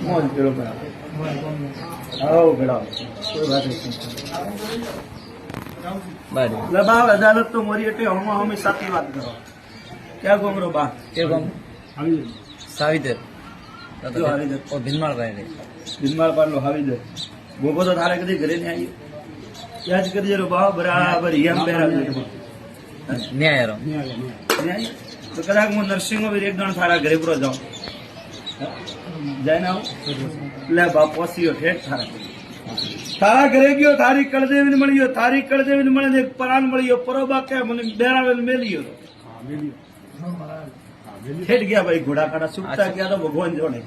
મોજ પેલો કરાવો આવો પેલા કોઈ વાત નહીં લબાવ અદાલત તો મોરી એટલે હમણાં અમે સાચી વાત કરો ક્યાં ગોમરો બા કે ગામ સાવિતર ભીલમાળ બિનમાળ પાડલો હાવી દે ગોગો તો તારે કદી ઘરે નહીં આવી ત્યાં જ કરી જરો બા બરાબર હિયામ બેરાવી ન્યાય ન્યાય તો કદાચ હું નરસિંહો એક ગણ થારા ઘરે પૂરો જાઉં જઈને આવું એટલે બાપ પહોંચ્યો ઠેઠ તારા ઘરે ગયો તારી કળદેવીને મળ્યો તારી કળદેવીને મળે એક પરાન મળ્યો પરોબા કે મને બેરાવેલ મેલ્યો ઠેઠ ગયા ભાઈ ઘોડા કાઢા સુકતા ગયા તો ભગવાન જોડે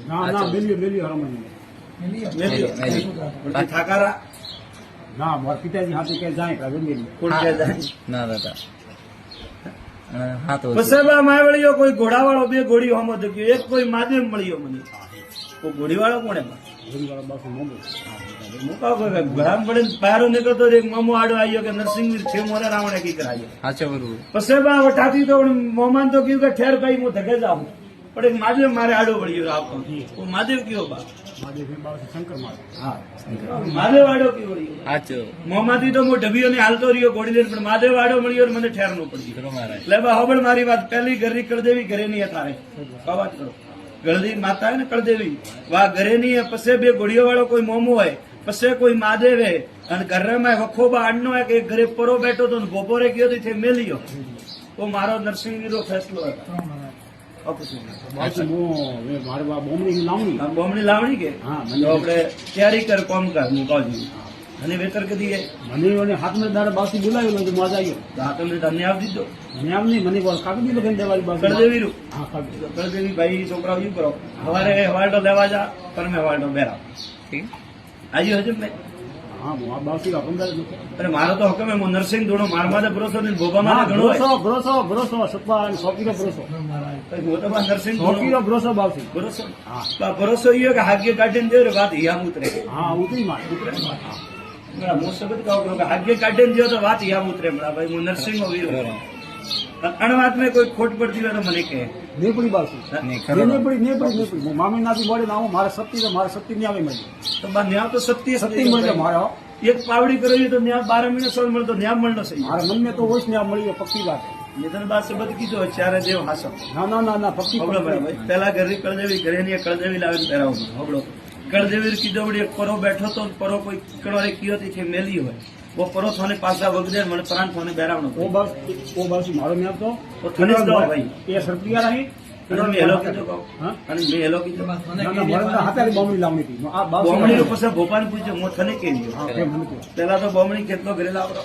થાકારા ના મારા પિતાજી હાથે ક્યાં જાય કોણ ક્યાં જાય ના દાદા હા તો પસેબા માં વળ્યો કોઈ ઘોડાવાળો બે ઘોડીઓ હમો ગયો એક કોઈ માધ્યમ મળ્યો મને કોઈ ઘોડીવાળો કોણે મુકા કોઈ ઘરામ પડે પારો નીકળતો એક મામો આડો આવ્યો કે નરસિંહ છે મોરે રાવણે કી કરાયો સાચો બરોબર પસેબા વટાતી તો મોમાન તો કીધું કે ઠેર ભાઈ હું ધકે જાઉં પણ એક મહાદેવ મારે આડો વળ્યો આપો મહાદેવ કયો બા મહાદેવ આડો કયો વળ્યો સાચો મોમાંથી તો હું ઢબીઓ ને હાલતો રહ્યો ઘોડી લઈને પણ મહાદેવ આડો મળ્યો મને ઠેર નો પડ્યો એટલે બા હબળ મારી વાત પહેલી ઘરની કળદેવી ઘરે નહીં તારે વાત કરો ગળદી માતા ને કળદેવી વા ઘરે નહીં પછી બે ઘોડીઓ વાળો કોઈ મોમો હોય પછી કોઈ મહાદેવ હે અને ઘરમાં વખોબા આડનો હોય કે ઘરે પરો બેઠો તો બપોરે ગયો તો મેલ્યો તો મારો નરસિંહનો ફેસલો હતો બોમણી લાવણી કે આપડે તૈયારી કર કોમ કર મુકાજી અને વેતર કદી મને હાથમાં દાડા બાસી બોલાવ્યો તો મજા આવ્યો હાથમને તમને આપી દીધો મને આમ નહીં મને કાપી દીધો કે દેવાળી બાસી કળદેવી કળદેવી ભાઈ છોકરાઓ શું કરો સવારે હવાડો લેવા જા તમે હવાડો બેરા આવ્યો હજુ મેં હા બાસી અરે મારો તો હકમ હું નરસિંહ ધોણો મારવા દે ભરોસો નહીં ભોગા માં ઘણો ભરોસો સત્તા 100 કિલો ભરોસો નરસિંહ 100 કિલો ભરોસો બાસી ભરોસો ભરોસો ઈયો કે હાગ્ય કાઢીને દેવ વાત હિયામ ઉતરે હા ઉતરી માં ઉતરે હું સબત કહું કે હાગ્ય કાઢીને દેવ તો વાત હિયામ ઉતરે ભાઈ હું નરસિંહ વીર અણવાત મેં કોઈ ખોટ પડતી હોય તો મને કહે નહીં પડી બાસી નહીં પડી મામી નાથી મળે ના મારે સત્તી નહીં આવે મળી તો ન્યા તો સત્ય મળે મારો એક પાવડી કરેલી તો ન્યા 12 મહિને સોળ મળતો ન્યા મળનો સહી મારા મનને તો હોય ન્યા મળી પક્કી વાત નિધન બાદ સબત કીધો ચારે દેવ હાસો ના પક્કી પેલા ઘરે કળદેવી ઘરે ની કળદેવી લાવીને પહેરાવું હબળો કળદેવી કીધો વળી એક પરો બેઠો તો પરો કોઈ કળવારે કીયો થી મેલી હોય वो परो थाने पासा वगदे मन प्राण थाने बेरावनो ओ बस मारो में तो थने दो भाई ये सरपिया रही અને મેં હેલો કીધો કહો અને મેં હેલો કીધો ના મારા હાથે બોમડી લાવણી હતી આ બોમડી નો પછી ભોપાલ પૂછ્યો મો થને કેવી પેલા તો બોમડી કેટલો ઘરે લાવરો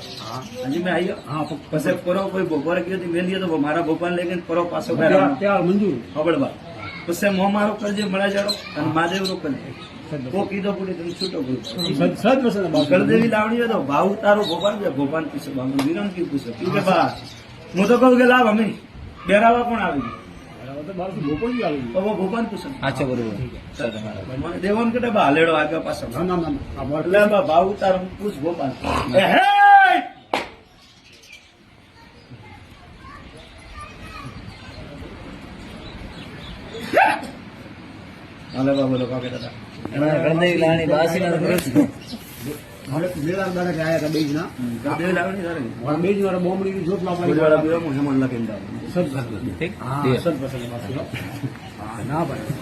હજી મેં આવ્યો હા પછી પરો કોઈ બપોરે ગયો તો મેં લીધો તો મારા ભોપાલ લઈને પરો પાછો બેરાવનો ત્યાં મંજૂર ખબરબા પછી મો મારો કરજે મળા જાડો અને મહાદેવ નો કરજે કો કીધો પૂરી તમે છૂટો કળદેવી લાવણી હોય તો ભાવ તારો ભોપાલ છે ભોપાલ પૂછો બાબુ વિરમ કી પૂછો કે બા હું તો કહું કે લાવ અમે બેરાવા કોણ આવી ભોપાલ પૂછો સાચો બરોબર મને દેવન કે બા હાલેડો આગળ પાછો એટલે ભાવ તારો પૂછ ભોપાલ હાલે બા બોલો કાકે દાદા ગણદેવી લાણી બાસી ના મારે બેલા દાડા કે આયા હતા બેજ ના ગળદેવી લાવણી તારે મારા બેજ વાળા બોમડી જોત લાવવા વાળા બીઓ હું હેમન લખીને દાવ સદ ઠીક હા સદ પસંદ હા ના ભાઈ